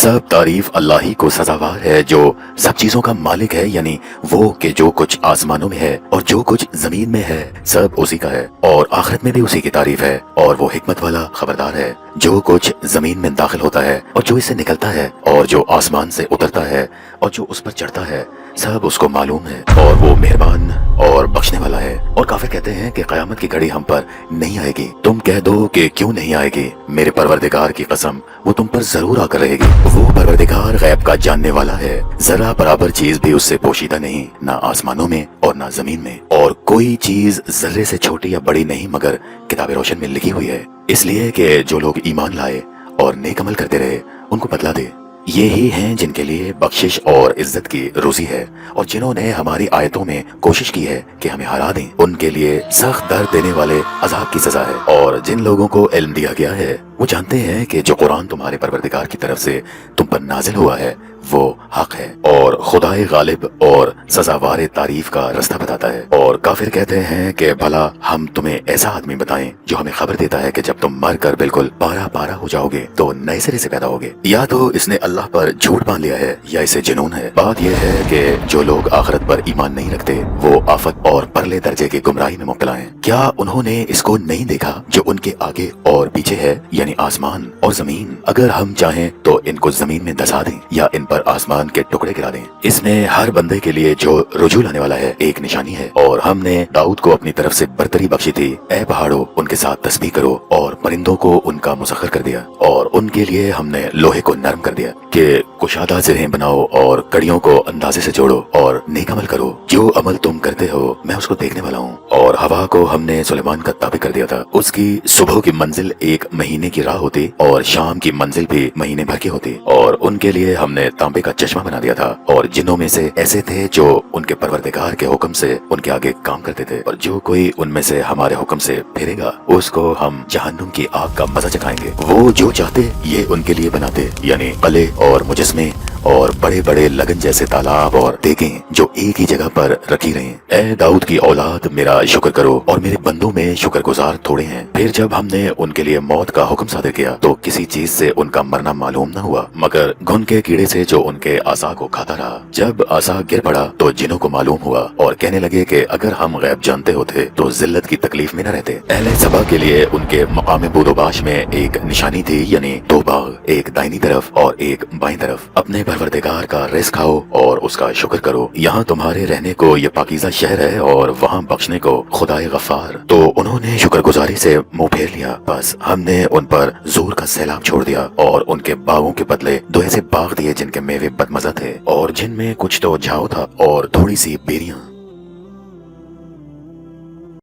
सब तारीफ अल्लाह ही को सजावार है जो सब चीजों का मालिक है, यानी वो कि जो कुछ आसमानों में है और जो कुछ जमीन में है सब उसी का है और आखिरत में भी उसी की तारीफ है। और वो हिकमत वाला खबरदार है। जो कुछ जमीन में दाखिल होता है और जो इससे निकलता है और जो आसमान से उतरता है और जो उस पर चढ़ता है सब उसको मालूम है और वो मेहरबान और बख्शने वाला है। और काफिर कहते हैं कि कयामत की घड़ी हम पर नहीं आएगी। तुम कह दो कि क्यों नहीं आएगी, मेरे परवरदिगार की कसम वो तुम पर जरूर आकर रहेगी। वो परवरदिगार गैब का जानने वाला है, जरा बराबर चीज भी उससे पोशीदा नहीं, ना आसमानों में और ना जमीन में, और कोई चीज जर्रे से छोटी या बड़ी नहीं मगर किताब रोशन में लिखी हुई है। इसलिए कि जो लोग ईमान लाए और नेक अमल करते रहे उनको बदला दे। ये ही हैं जिनके लिए बख्शिश और इज्जत की रोजी है, और जिन्होंने हमारी आयतों में कोशिश की है कि हमें हरा दें उनके लिए सख्त दर्द देने वाले अजाब की सजा है। और जिन लोगों को इल्म दिया गया है वो जानते हैं कि जो कुरान तुम्हारे परवरदिगार की तरफ से तुम पर नाजिल हुआ है वो हक है और खुदाए गालिब और सजावार तारीफ का रास्ता बताता है। और काफिर कहते हैं कि भला हम तुम्हें ऐसा आदमी बताएं जो हमें खबर देता है कि जब तुम मर कर बिल्कुल पारा पारा हो जाओगे तो नए सिरे से पैदा होगे। या तो इसने अल्लाह पर झूठ बांध लिया है या इसे जुनून है। बात यह है कि जो लोग आखिरत पर ईमान नहीं रखते वो आफत और परले दर्जे की गुमराही में मुब्तला हैं। क्या उन्होंने इसको नहीं देखा जो उनके आगे और पीछे है, यानी आसमान और जमीन? अगर हम चाहें तो इनको जमीन में धंसा दें या इन पर आसमान के टुकड़े गिरा दें। इसमें हर बंदे के लिए जो रुजू लाने वाला है एक निशानी है। और हमने दाऊद को अपनी तरफ से बरतरी बख्शी थी। ए पहाड़ों उनके साथ तस्बीह करो, और परिंदों को उनका मुसख्खर कर दिया, और उनके लिए हमने लोहे को नरम कर दिया कि कुशादा जिरें बनाओ और कड़ियों को अंदाजे से जोड़ो और नेक अमल करो। जो अमल तुम करते हो मैं उसको देखने वाला हूँ। और हवा को हमने सुलेमान का ताबे कर दिया था। उसकी सुबह की मंजिल एक महीने की राह होती और शाम की मंजिल भी महीने भर की होती। और उनके लिए हमने तांबे का चश्मा बना दिया था। और जिन्नों में से ऐसे थे जो उनके परवरदिगार के हुक्म से उनके आगे काम करते थे, और जो कोई उनमें से हमारे हुक्म से फिरेगा उसको हम जहन्नुम की आग का मजा चखाएंगे। वो जो चाहते ये उनके लिए बनाते, यानी कले और मुजस्मे और बड़े बड़े लगन जैसे तालाब और देखें जो एक ही जगह पर रखी रहे। ए दाऊद की औलाद मेरा शुक्र करो, और मेरे बंदों में शुक्रगुजार थोड़े हैं। फिर जब हमने उनके लिए मौत का हुक्म सादर किया तो किसी चीज से उनका मरना मालूम न हुआ मगर घुन के कीड़े से जो उनके आसा को खाता रहा। जब आसा गिर पड़ा तो जिनों को मालूम हुआ और कहने लगे कि अगर हम गैब जानते होते तो जिल्लत की तकलीफ में न रहते। अहले सबा के लिए उनके मकाम बुदोबाश में एक निशानी थी, यानी दो बाग, एक दाहिनी तरफ और एक बाईं तरफ। अपने परवरदिगार का रिज़्क खाओ और उसका शुक्र करो। यहाँ तुम्हारे रहने को ये पाकीज़ा शहर है और वहाँ बख्शने को खुदाए गफ्फार। तो उन्होंने शुक्रगुजारी से मुंह फेर लिया, बस हमने उन पर जोर का सैलाब छोड़ दिया और उनके बागों के बदले दो ऐसे बाग दिए जिनके मेवे बदमजा थे और जिनमें कुछ तो झाव था और थोड़ी सी बेरियां।